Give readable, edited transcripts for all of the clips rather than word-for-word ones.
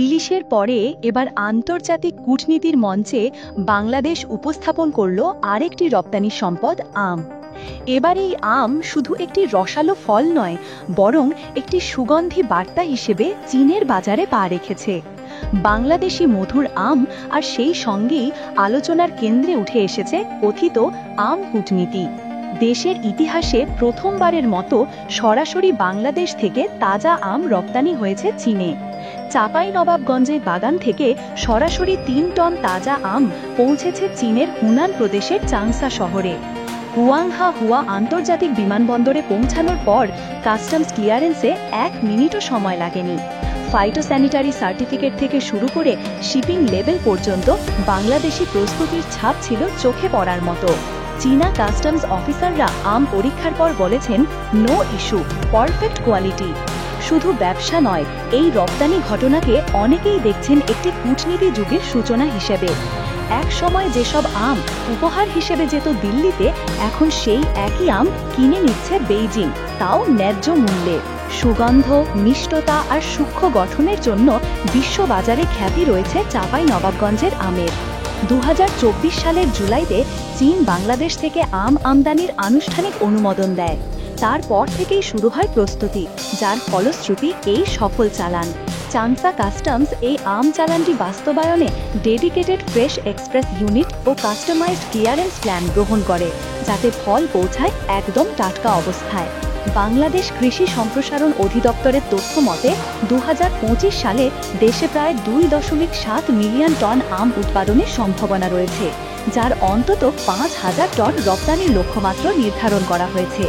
ইলিশের পরে এবার আন্তর্জাতিক কূটনীতির মঞ্চে বাংলাদেশ উপস্থাপন করল আরেকটি রপ্তানি সম্পদ আম। এবার এই আম শুধু একটি রসালো ফল নয়, বরং একটি সুগন্ধি বার্তা হিসেবে চীনের বাজারে পা রেখেছে। বাংলাদেশি মধুর আম আর সেই সঙ্গেই আলোচনার কেন্দ্রে উঠে এসেছে কথিত আম কূটনীতি। দেশের ইতিহাসে প্রথমবারের মতো সরাসরি বাংলাদেশ থেকে তাজা আম রপ্তানি হয়েছে চীনে। চাঁপাইনবাবগঞ্জের বাগান থেকে সরাসরি ৩ টন তাজা আম পৌঁছেছে চীনের হুনান প্রদেশের চাংসা শহরে। হুয়াংহা হুয়া আন্তর্জাতিক বিমানবন্দরে পৌঁছানোর পর কাস্টমস ক্লিয়ারেন্সে ১ মিনিটও সময় লাগেনি। ফাইটোস্যানিটারি সার্টিফিকেট থেকে শুরু করে শিপিং লেভেল পর্যন্ত বাংলাদেশি প্রস্তুতির ছাপ ছিল চোখে পড়ার মতো। চীনা কাস্টমস অফিসাররা আম পরীক্ষার পর বলেছেন, নো ইস্যু, পারফেক্ট কোয়ালিটি। শুধু ব্যবসা নয়, এই রপ্তানি ঘটনাকে অনেকেই দেখছেন একটি কূটনীতি যুগের সূচনা হিসেবে। এক সময় যেসব আম উপহার হিসেবে যেত দিল্লিতে, এখন সেই একই আম কিনে নিচ্ছে বেইজিং, তাও ন্যায্য মূল্যে। সুগন্ধ, মিষ্টতা আর সূক্ষ্ম গঠনের জন্য বিশ্ববাজারে খ্যাতি রয়েছে চাঁপাইনবাবগঞ্জের আমের। ২০২৪ সালের জুলাইতে চীন বাংলাদেশ থেকে আম আমদানির আনুষ্ঠানিক অনুমোদন দেয়। তারপর থেকেই শুরু হয় প্রস্তুতি, যার ফলশ্রুতি এই সফল চালান। চাংসা কাস্টমস এই আম চালানটি বাস্তবায়নে ডেডিকেটেড ফ্রেশ এক্সপ্রেস ইউনিট ও কাস্টমাইজড ক্লিয়ারেন্স প্ল্যান গ্রহণ করে, যাতে ফল পৌঁছায় একদম টাটকা অবস্থায়। বাংলাদেশ কৃষি সম্প্রসারণ অধিদপ্তরের তথ্য মতে ২০২৫ সালে দেশে প্রায় ২.৭ মিলিয়ন টন আম উৎপাদনের সম্ভাবনা রয়েছে, যার অন্তত ৫,০০০ টন রপ্তানির লক্ষ্যমাত্রা নির্ধারণ করা হয়েছে।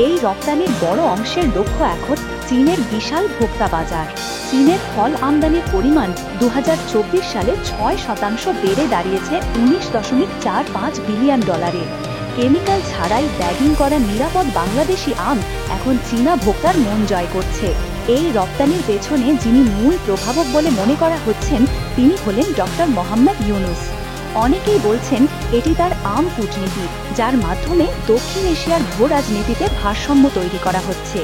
এই রপ্তানির বড় অংশের লক্ষ্য এখন চীনের বিশাল ভোক্তা বাজার। চীনের ফল আমদানির পরিমাণ ২০২৪ সালে ৬% বেড়ে দাঁড়িয়েছে $১৯.৪৫ বিলিয়ন। কেমিক্যাল ছাড়াই ব্যাগিং করা নিরাপদ বাংলাদেশি আম এখন চীনা ভোক্তার মন জয় করছে। এই রপ্তানির পেছনে যিনি মূল প্রভাবক বলে মনে করা হচ্ছেন, তিনি হলেন ডক্টর মোহাম্মদ ইউনুস। অনেকেই বলছেন এটি তার আম কূটনীতি, যার মাধ্যমে দক্ষিণ এশিয়ার ভূ রাজনীতিতে ভারসাম্য তৈরি করা হচ্ছে।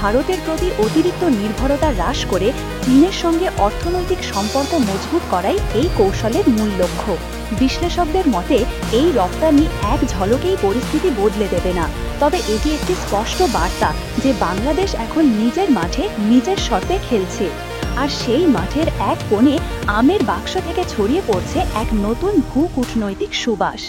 ভারতের প্রতি অতিরিক্ত নির্ভরতা হ্রাস করে চীনের সঙ্গে অর্থনৈতিক সম্পর্ক মজবুত করাই এই কৌশলের মূল লক্ষ্য। বিশ্লেষকদের মতে এই রপ্তানি এক ঝলকেই পরিস্থিতি বদলে দেবে না, তবে এটি একটি স্পষ্ট বার্তা যে বাংলাদেশ এখন নিজের মাঠে নিজের শর্তে খেলছে। আর সেই মাঠের এক কোণে আমের বাক্স থেকে ছড়িয়ে পড়ছে এক নতুন ভূ কূটনৈতিক সুবাস।